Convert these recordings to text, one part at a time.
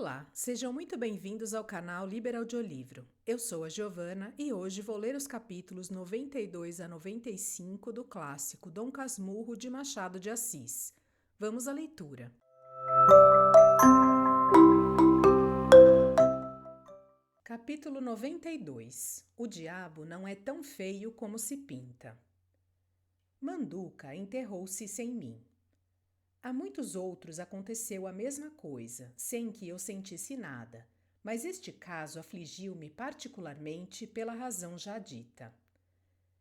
Olá, sejam muito bem-vindos ao canal Liberaudiolivro. Eu sou a Giovana e hoje vou ler os capítulos 92 a 95 do clássico Dom Casmurro de Machado de Assis. Vamos à leitura. Capítulo 92. O diabo não é tão feio como se pinta. Manduca enterrou-se sem mim. A muitos outros aconteceu a mesma coisa, sem que eu sentisse nada, mas este caso afligiu-me particularmente pela razão já dita.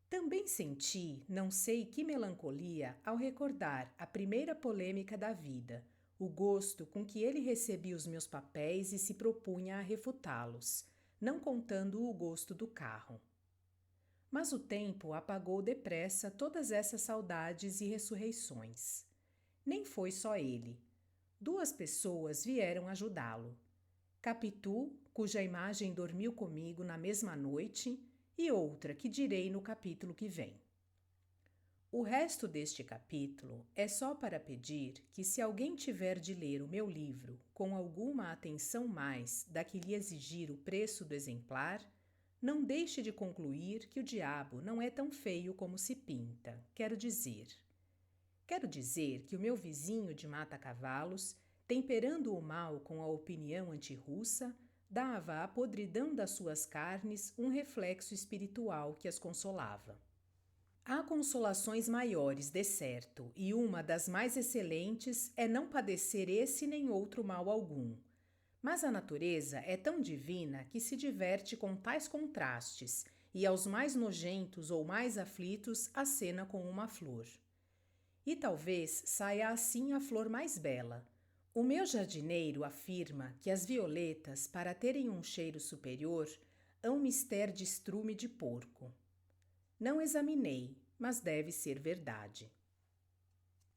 Também senti, não sei que melancolia, ao recordar a primeira polêmica da vida, o gosto com que ele recebia os meus papéis e se propunha a refutá-los, não contando o gosto do carro. Mas o tempo apagou depressa todas essas saudades e ressurreições. Nem foi só ele. Duas pessoas vieram ajudá-lo. Capitu, cuja imagem dormiu comigo na mesma noite, e outra que direi no capítulo que vem. O resto deste capítulo é só para pedir que, se alguém tiver de ler o meu livro com alguma atenção mais da que lhe exigir o preço do exemplar, não deixe de concluir que o diabo não é tão feio como se pinta, Quero dizer que o meu vizinho de mata-cavalos, temperando o mal com a opinião antirrussa, dava à podridão das suas carnes um reflexo espiritual que as consolava. Há consolações maiores, de certo, e uma das mais excelentes é não padecer esse nem outro mal algum. Mas a natureza é tão divina que se diverte com tais contrastes, e aos mais nojentos ou mais aflitos acena com uma flor. E talvez saia assim a flor mais bela. O meu jardineiro afirma que as violetas, para terem um cheiro superior, hão mister de estrume de porco. Não examinei, mas deve ser verdade.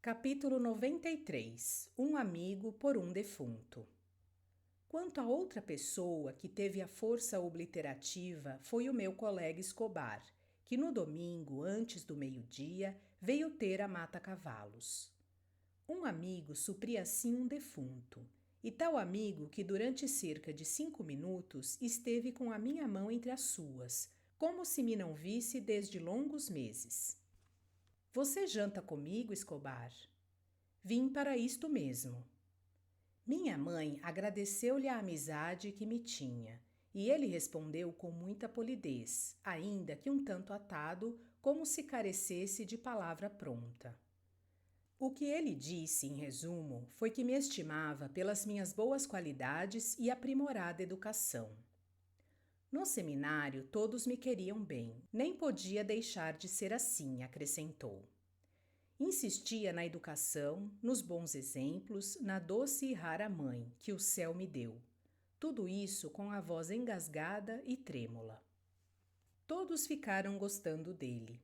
Capítulo 93. Um amigo por um defunto. Quanto a outra pessoa que teve a força obliterativa foi o meu colega Escobar, que no domingo, antes do meio-dia, veio ter a mata-cavalos. Um amigo supria assim um defunto, e tal amigo que durante cerca de 5 minutos esteve com a minha mão entre as suas, como se me não visse desde longos meses. Você janta comigo, Escobar? Vim para isto mesmo. Minha mãe agradeceu-lhe a amizade que me tinha, e ele respondeu com muita polidez, ainda que um tanto atado, como se carecesse de palavra pronta. O que ele disse, em resumo, foi que me estimava pelas minhas boas qualidades e aprimorada educação. No seminário todos me queriam bem, nem podia deixar de ser assim, acrescentou. Insistia na educação, nos bons exemplos, na doce e rara mãe que o céu me deu. Tudo isso com a voz engasgada e trêmula. Todos ficaram gostando dele.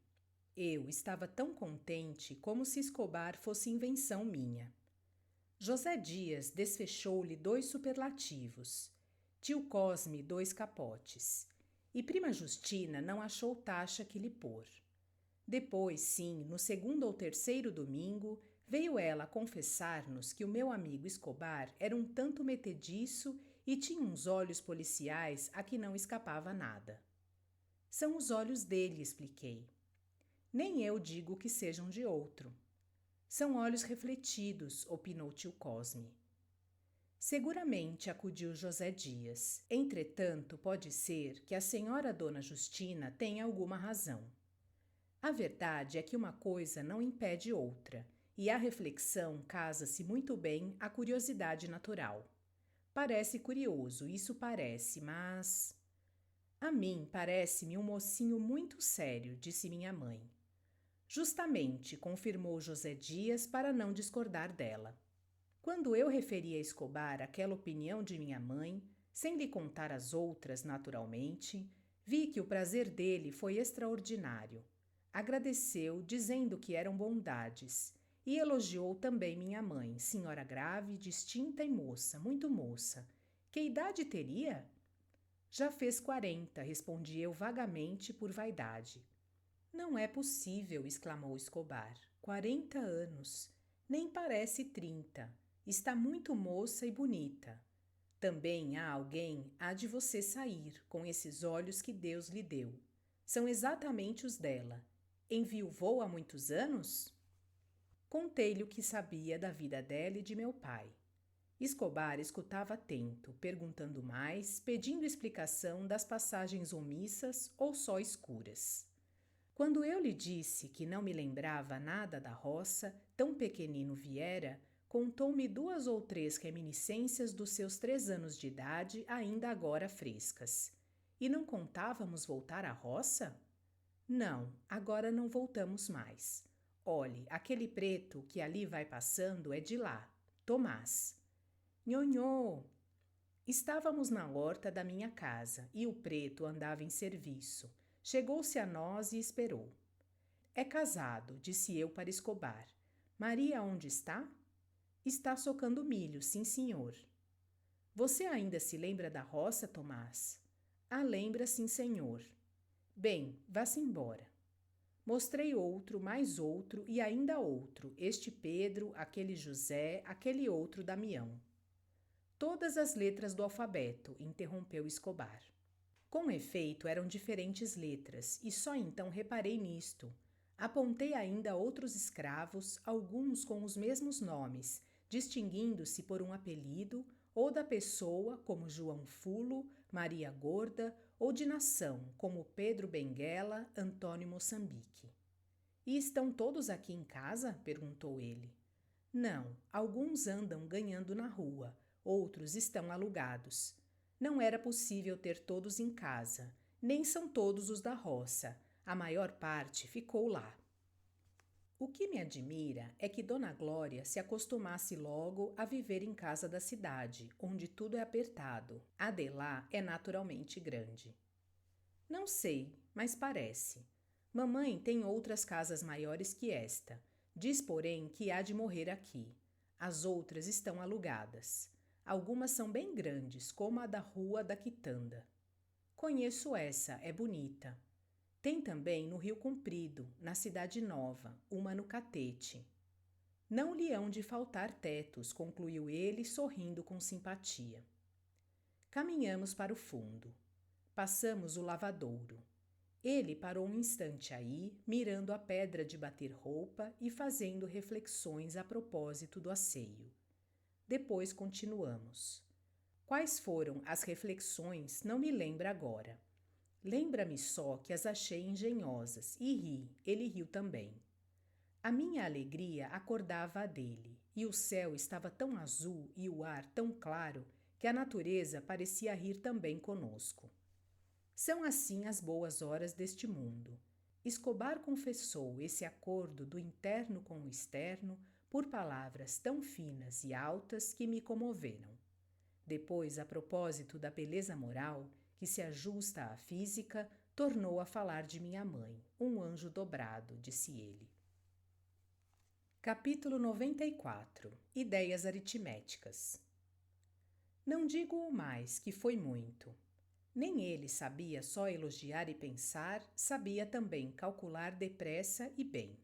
Eu estava tão contente como se Escobar fosse invenção minha. José Dias desfechou-lhe 2 superlativos. Tio Cosme 2 capotes. E prima Justina não achou taxa que lhe pôr. Depois, sim, no segundo ou terceiro domingo, veio ela confessar-nos que o meu amigo Escobar era um tanto metediço e tinha uns olhos policiais a que não escapava nada. São os olhos dele, expliquei. Nem eu digo que sejam de outro. São olhos refletidos, opinou tio Cosme. Seguramente, acudiu José Dias. Entretanto, pode ser que a senhora Dona Justina tenha alguma razão. A verdade é que uma coisa não impede outra, e a reflexão casa-se muito bem à curiosidade natural. Parece curioso, isso parece, mas... A mim parece-me um mocinho muito sério, disse minha mãe. Justamente, confirmou José Dias para não discordar dela. Quando eu referi a Escobar aquela opinião de minha mãe, sem lhe contar as outras, naturalmente, vi que o prazer dele foi extraordinário. Agradeceu, dizendo que eram bondades, e elogiou também minha mãe, senhora grave, distinta e moça, muito moça. Que idade teria? Já fez 40, respondi eu vagamente por vaidade. Não é possível, exclamou Escobar. 40 anos. Nem parece 30. Está muito moça e bonita. Também há de você sair com esses olhos que Deus lhe deu. São exatamente os dela. Enviuvou há muitos anos? Contei-lhe o que sabia da vida dela e de meu pai. Escobar escutava atento, perguntando mais, pedindo explicação das passagens omissas ou só escuras. Quando eu lhe disse que não me lembrava nada da roça, tão pequenino viera, contou-me 2 ou 3 reminiscências dos seus 3 anos de idade, ainda agora frescas. E não contávamos voltar à roça? Não, agora não voltamos mais. Olhe, aquele preto que ali vai passando é de lá, Tomás. Nhonhô! Estávamos na horta da minha casa e o preto andava em serviço. Chegou-se a nós e esperou. É casado, disse eu para Escobar. Maria onde está? Está socando milho, sim, senhor. Você ainda se lembra da roça, Tomás? Ah, lembra, sim, senhor. Bem, vá-se embora. Mostrei outro, mais outro e ainda outro, este Pedro, aquele José, aquele outro Damião. Todas as letras do alfabeto, interrompeu Escobar. Com efeito, eram diferentes letras, e só então reparei nisto. Apontei ainda outros escravos, alguns com os mesmos nomes, distinguindo-se por um apelido, ou da pessoa, como João Fulo, Maria Gorda, ou de nação, como Pedro Benguela, Antônio Moçambique. E estão todos aqui em casa? Perguntou ele. Não, alguns andam ganhando na rua, outros estão alugados. Não era possível ter todos em casa, nem são todos os da roça. A maior parte ficou lá. O que me admira é que Dona Glória se acostumasse logo a viver em casa da cidade, onde tudo é apertado. A de lá é naturalmente grande. Não sei, mas parece. Mamãe tem outras casas maiores que esta. Diz, porém, que há de morrer aqui. As outras estão alugadas. Algumas são bem grandes, como a da Rua da Quitanda. Conheço essa, é bonita. Tem também no Rio Comprido, na Cidade Nova, uma no Catete. Não lhe hão de faltar tetos, concluiu ele, sorrindo com simpatia. Caminhamos para o fundo. Passamos o lavadouro. Ele parou um instante aí, mirando a pedra de bater roupa e fazendo reflexões a propósito do asseio. Depois continuamos. Quais foram as reflexões, não me lembro agora. Lembra-me só que as achei engenhosas e ele riu também. A minha alegria acordava a dele, e o céu estava tão azul e o ar tão claro que a natureza parecia rir também conosco. São assim as boas horas deste mundo. Escobar confessou esse acordo do interno com o externo por palavras tão finas e altas que me comoveram. Depois, a propósito da beleza moral, que se ajusta à física, tornou a falar de minha mãe, um anjo dobrado, disse ele. Capítulo 94. Ideias aritméticas. Não digo mais, que foi muito. Nem ele sabia só elogiar e pensar, sabia também calcular depressa e bem.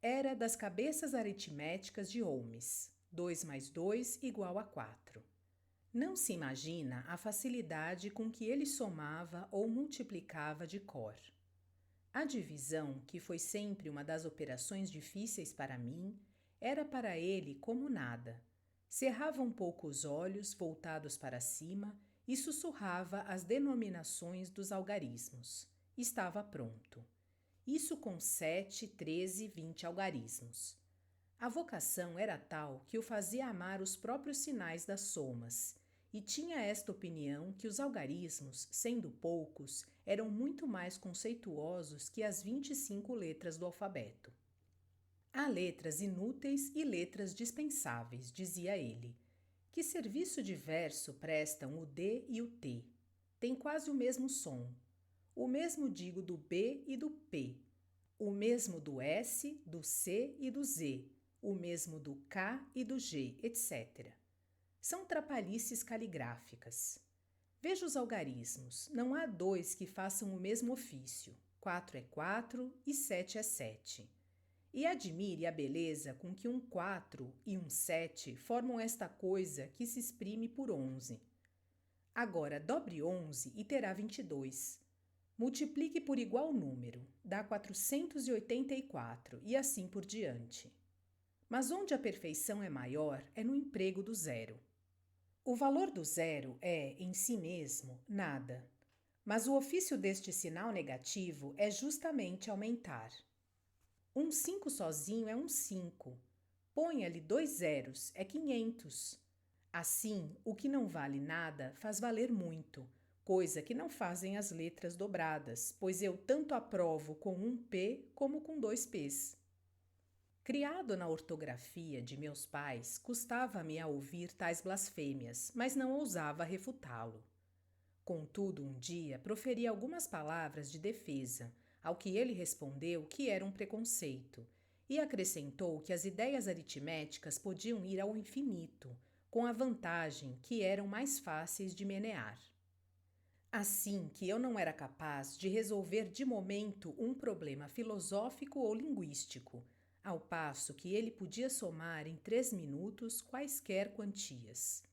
Era das cabeças aritméticas de Holmes, 2 mais 2 igual a 4. Não se imagina a facilidade com que ele somava ou multiplicava de cor. A divisão, que foi sempre uma das operações difíceis para mim, era para ele como nada. Cerrava um pouco os olhos, voltados para cima, e sussurrava as denominações dos algarismos. Estava pronto. Isso com 7, 13, 20 algarismos. A vocação era tal que o fazia amar os próprios sinais das somas, e tinha esta opinião que os algarismos, sendo poucos, eram muito mais conceituosos que as 25 letras do alfabeto. Há letras inúteis e letras dispensáveis, dizia ele. Que serviço diverso prestam o D e o T? Tem quase o mesmo som. O mesmo digo do B e do P. O mesmo do S, do C e do Z. O mesmo do K e do G, etc. São trapalhices caligráficas. Veja os algarismos. Não há 2 que façam o mesmo ofício. 4 é 4 e 7 é 7. E admire a beleza com que um 4 e um 7 formam esta coisa que se exprime por 11. Agora dobre 11 e terá 22. Multiplique por igual número, dá 484 e assim por diante. Mas onde a perfeição é maior é no emprego do zero. O valor do zero é, em si mesmo, nada. Mas o ofício deste sinal negativo é justamente aumentar. Um 5 sozinho é um 5. Ponha-lhe 2 zeros, é 500. Assim, o que não vale nada faz valer muito, coisa que não fazem as letras dobradas, pois eu tanto aprovo com um P como com 2 Ps. Criado na ortografia de meus pais, custava-me a ouvir tais blasfêmias, mas não ousava refutá-lo. Contudo, um dia proferi algumas palavras de defesa, ao que ele respondeu que era um preconceito, e acrescentou que as ideias aritméticas podiam ir ao infinito, com a vantagem que eram mais fáceis de menear. Assim que eu não era capaz de resolver de momento um problema filosófico ou linguístico, ao passo que ele podia somar em 3 minutos quaisquer quantias.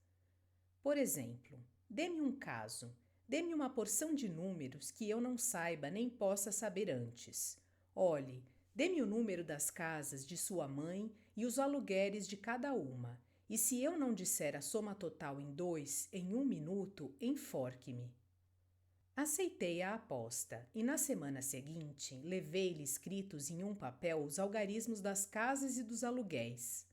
Por exemplo, dê-me um caso, dê-me uma porção de números que eu não saiba nem possa saber antes. Olhe, dê-me o número das casas de sua mãe e os aluguéis de cada uma, e se eu não disser a soma total em 2, em 1 minuto, enforque-me. Aceitei a aposta e na semana seguinte levei-lhe escritos em um papel os algarismos das casas e dos aluguéis.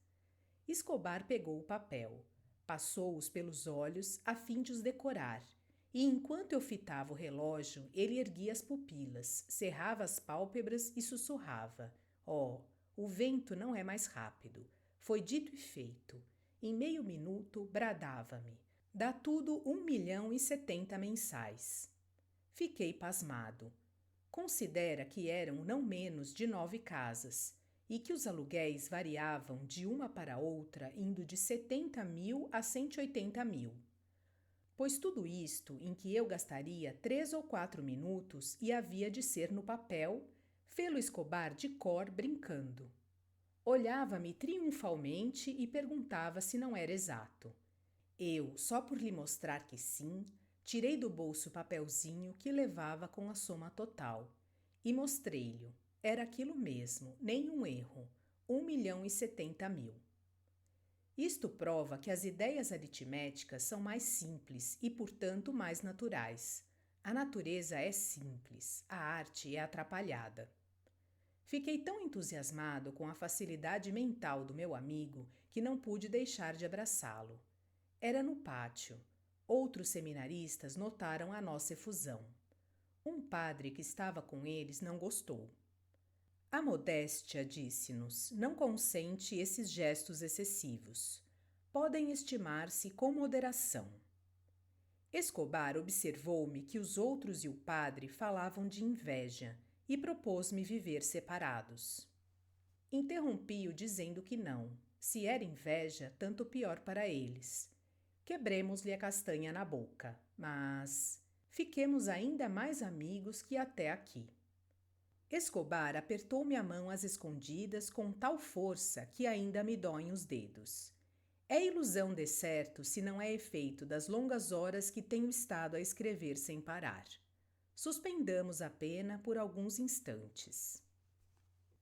Escobar pegou o papel, passou-os pelos olhos a fim de os decorar, e enquanto eu fitava o relógio, ele erguia as pupilas, cerrava as pálpebras e sussurrava: "Oh, o vento não é mais rápido." Foi dito e feito. Em meio minuto, bradava-me: "Dá tudo 1.070.000 mensais." Fiquei pasmado. Considera que eram não menos de 9 casas e que os aluguéis variavam de uma para outra, indo de 70.000 a 180.000. Pois tudo isto em que eu gastaria 3 ou 4 minutos e havia de ser no papel, fê-lo Escobar de cor brincando. Olhava-me triunfalmente e perguntava se não era exato. Eu, só por lhe mostrar que sim, tirei do bolso o papelzinho que levava com a soma total e mostrei-lhe. Era aquilo mesmo, nenhum erro, 1.070.000. Isto prova que as ideias aritméticas são mais simples e, portanto, mais naturais. A natureza é simples, a arte é atrapalhada. Fiquei tão entusiasmado com a facilidade mental do meu amigo que não pude deixar de abraçá-lo. Era no pátio. Outros seminaristas notaram a nossa efusão. Um padre que estava com eles não gostou. A modéstia, disse-nos, não consente esses gestos excessivos. Podem estimar-se com moderação. Escobar observou-me que os outros e o padre falavam de inveja e propôs-me viver separados. Interrompi-o dizendo que não. Se era inveja, tanto pior para eles. Quebremos-lhe a castanha na boca, mas fiquemos ainda mais amigos que até aqui. Escobar apertou-me a mão às escondidas com tal força que ainda me doem os dedos. É ilusão, de certo, se não é efeito das longas horas que tenho estado a escrever sem parar. Suspendamos a pena por alguns instantes.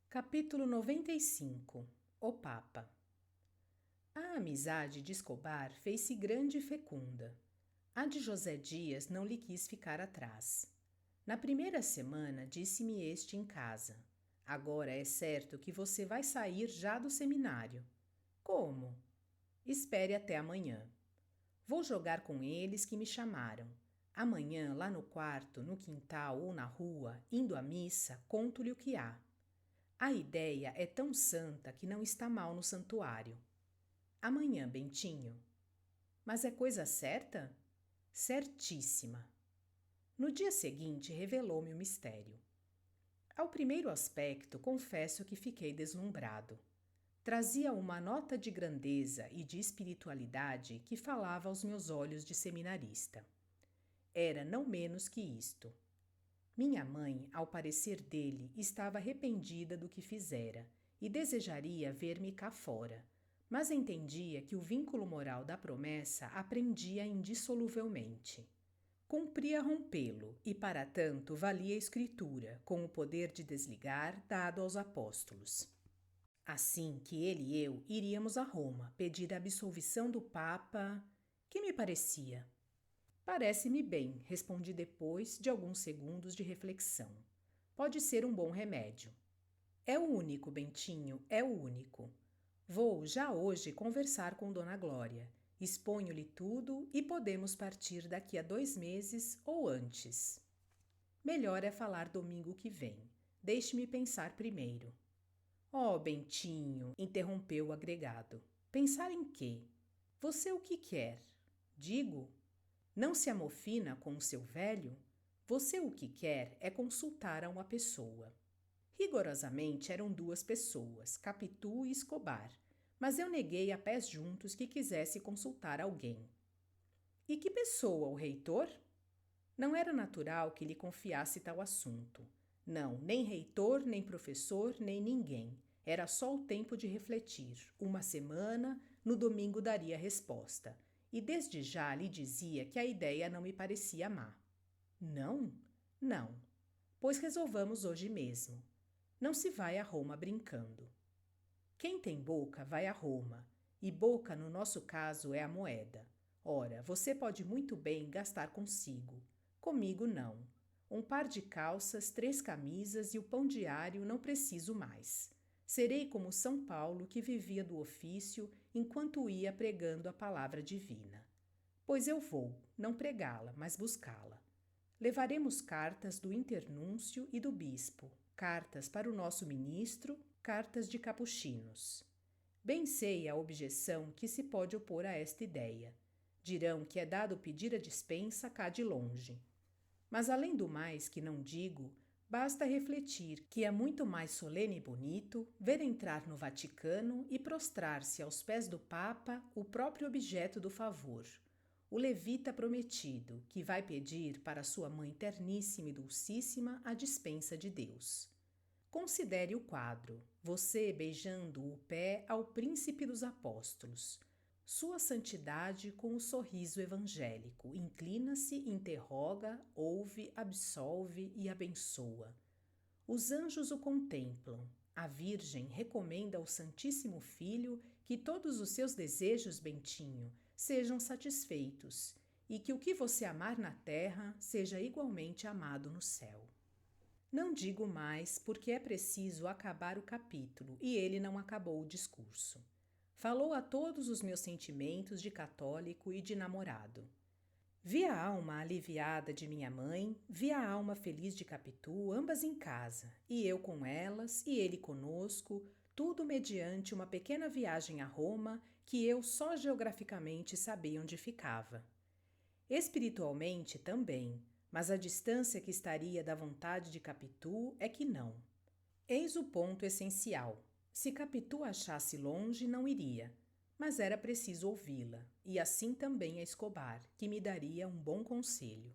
Capítulo 95. O Papa. A amizade de Escobar fez-se grande e fecunda. A de José Dias não lhe quis ficar atrás. Na primeira semana, disse-me este em casa: "Agora é certo que você vai sair já do seminário." "Como?" "Espere até amanhã. Vou jogar com eles que me chamaram. Amanhã, lá no quarto, no quintal ou na rua, indo à missa, conto-lhe o que há. A ideia é tão santa que não está mal no santuário. Amanhã, Bentinho." "Mas é coisa certa?" "Certíssima." No dia seguinte, revelou-me o mistério. Ao primeiro aspecto, confesso que fiquei deslumbrado. Trazia uma nota de grandeza e de espiritualidade que falava aos meus olhos de seminarista. Era não menos que isto. Minha mãe, ao parecer dele, estava arrependida do que fizera e desejaria ver-me cá fora, mas entendia que o vínculo moral da promessa aprendia indissoluvelmente. Cumpria rompê-lo e, para tanto, valia a Escritura, com o poder de desligar dado aos apóstolos. Assim que ele e eu iríamos a Roma pedir a absolvição do Papa, que me parecia? Parece-me bem, respondi depois de alguns segundos de reflexão. Pode ser um bom remédio. É o único, Bentinho, é o único. Vou já hoje conversar com Dona Glória. Exponho-lhe tudo e podemos partir daqui a 2 meses ou antes. Melhor é falar domingo que vem. Deixe-me pensar primeiro. Oh, Bentinho, interrompeu o agregado. Pensar em quê? Você o que quer? Digo. Não se amofina com o seu velho? Você o que quer é consultar a uma pessoa. Rigorosamente eram 2 pessoas, Capitu e Escobar, mas eu neguei a pés juntos que quisesse consultar alguém. E que pessoa, o reitor? Não era natural que lhe confiasse tal assunto. Não, nem reitor, nem professor, nem ninguém. Era só o tempo de refletir. 1 semana, no domingo daria a resposta. E desde já lhe dizia que a ideia não me parecia má. Não? Não. Pois resolvamos hoje mesmo. Não se vai a Roma brincando. Quem tem boca vai a Roma, e boca no nosso caso é a moeda. Ora, você pode muito bem gastar consigo. Comigo não. 1 par de calças, 3 camisas e o pão diário não preciso mais. Serei como São Paulo, que vivia do ofício enquanto ia pregando a palavra divina. Pois eu vou, não pregá-la, mas buscá-la. Levaremos cartas do internúncio e do bispo, cartas para o nosso ministro, cartas de capuchinos. Bem sei a objeção que se pode opor a esta ideia. Dirão que é dado pedir a dispensa cá de longe. Mas além do mais que não digo, basta refletir que é muito mais solene e bonito ver entrar no Vaticano e prostrar-se aos pés do Papa o próprio objeto do favor, o levita prometido, que vai pedir para sua mãe terníssima e dulcíssima a dispensa de Deus. Considere o quadro, você beijando o pé ao príncipe dos apóstolos. Sua santidade com o sorriso evangélico inclina-se, interroga, ouve, absolve e abençoa. Os anjos o contemplam. A Virgem recomenda ao Santíssimo Filho que todos os seus desejos, Bentinho, sejam satisfeitos e que o que você amar na terra seja igualmente amado no céu. Não digo mais porque é preciso acabar o capítulo e ele não acabou o discurso. Falou a todos os meus sentimentos de católico e de namorado. Vi a alma aliviada de minha mãe, vi a alma feliz de Capitu, ambas em casa, e eu com elas, e ele conosco, tudo mediante uma pequena viagem a Roma que eu só geograficamente sabia onde ficava. Espiritualmente também, mas a distância que estaria da vontade de Capitu é que não. Eis o ponto essencial. Se Capitu achasse longe, não iria, mas era preciso ouvi-la, e assim também a Escobar, que me daria um bom conselho.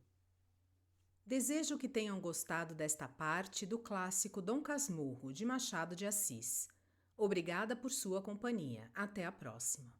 Desejo que tenham gostado desta parte do clássico Dom Casmurro, de Machado de Assis. Obrigada por sua companhia. Até a próxima.